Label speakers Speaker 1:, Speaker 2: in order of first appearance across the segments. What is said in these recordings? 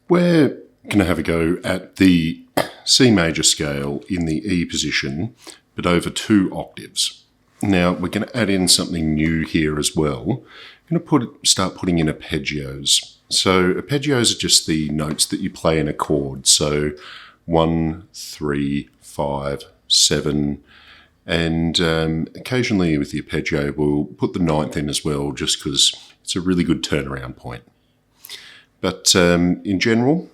Speaker 1: We're going to have a go at the C major scale in the E position, but over 2 octaves. Now we're going to add in something new here as well. I'm going to start putting in arpeggios. So arpeggios are just the notes that you play in a chord. So 1, 3, 5, 7, and occasionally with the arpeggio we'll put the 9th in as well, just because it's a really good turnaround point. But in general,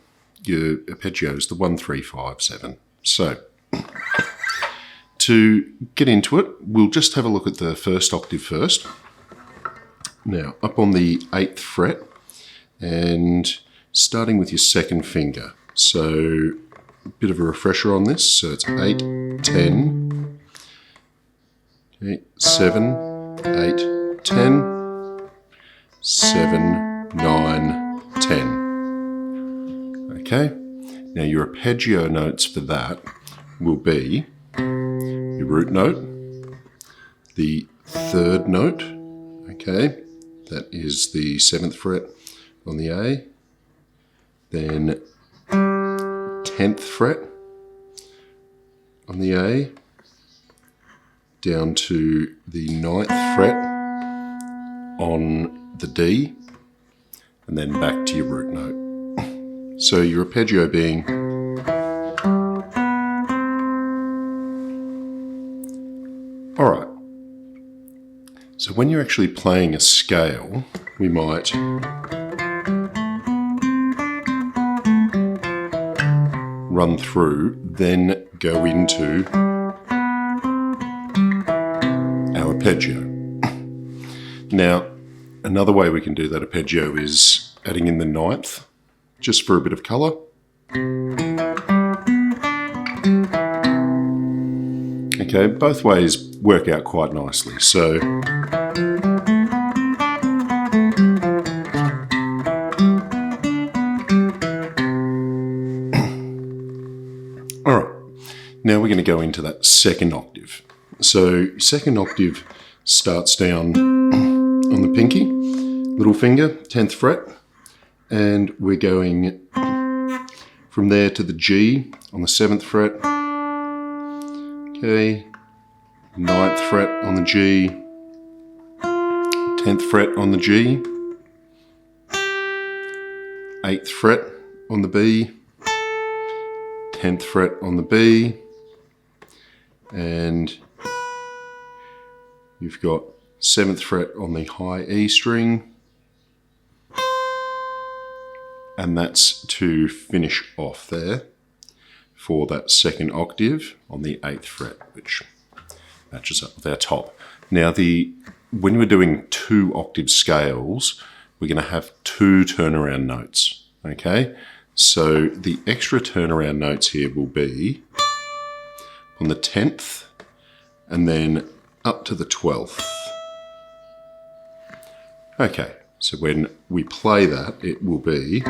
Speaker 1: your arpeggio is the 1, 3, 5, 7. So to get into it, we'll just have a look at the first octave first. Now, up on the 8th fret, and starting with your 2nd finger. So a bit of a refresher on this. So it's 8, 10, okay, 7, 8, 10, 7, 9, 10. Okay, now your arpeggio notes for that will be your root note, the 3rd note, okay, that is the 7th fret on the A, then 10th fret on the A, down to the 9th fret on the D, and then back to your root note. So your arpeggio being alright. So when you're actually playing a scale, we might run through, then go into our arpeggio. Now, another way we can do that arpeggio is adding in the 9th, just for a bit of colour. Okay, both ways work out quite nicely. So alright, now we're going to go into that 2nd octave. So 2nd octave starts down on the pinky, little finger, 10th fret, and we're going from there to the G on the 7th fret, okay, 9th fret on the G, 10th fret on the G, 8th fret on the B, 10th fret on the B, and you've got 7th fret on the high E string, and that's to finish off there for that 2nd octave on the 8th fret, which matches up with our top. Now, when we're doing 2 octave scales, we're going to have 2 turnaround notes, okay? So the extra turnaround notes here will be on the 10th and then up to the 12th. Okay, so when we play that, it will be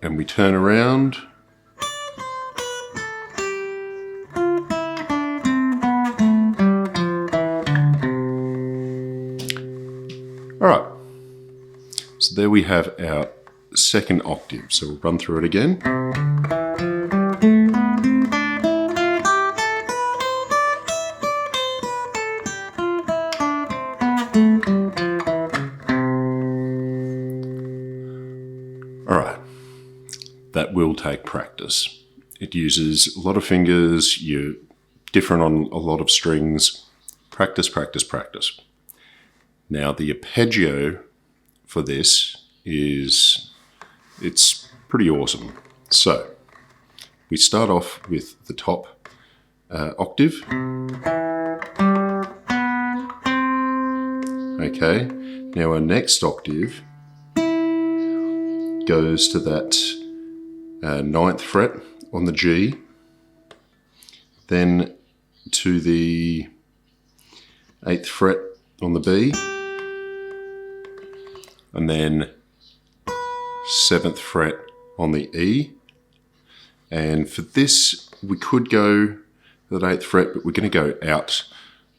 Speaker 1: and we turn around, alright, so there we have our 2nd octave. So we'll run through it again. Alright, that will take practice. It uses a lot of fingers, you're different on a lot of strings. Practice, practice, practice. Now the arpeggio for this it's pretty awesome. So we start off with the top octave. Okay, now our next octave goes to that 9th fret on the G, then to the 8th fret on the B, and then 7th fret on the E. And for this, we could go to that 8th fret, but we're going to go out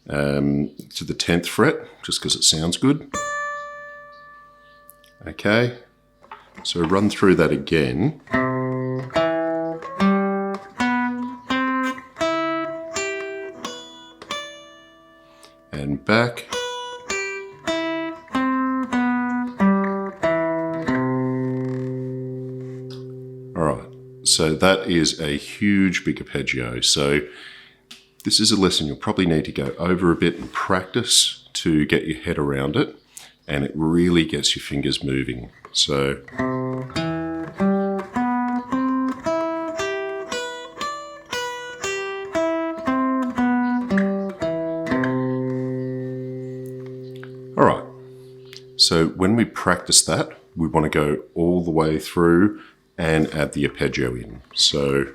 Speaker 1: to the 10th fret, just because it sounds good. Okay, so run through that again. And back. Alright, so that is a huge big arpeggio. So this is a lesson you'll probably need to go over a bit and practice to get your head around it, and it really gets your fingers moving. So alright, so when we practice that, we want to go all the way through and add the arpeggio in. So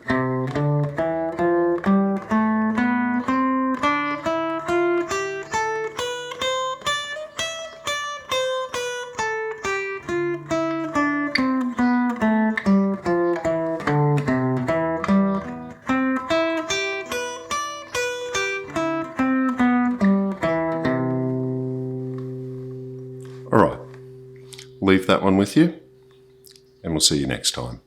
Speaker 1: alright, leave that one with you, and we'll see you next time.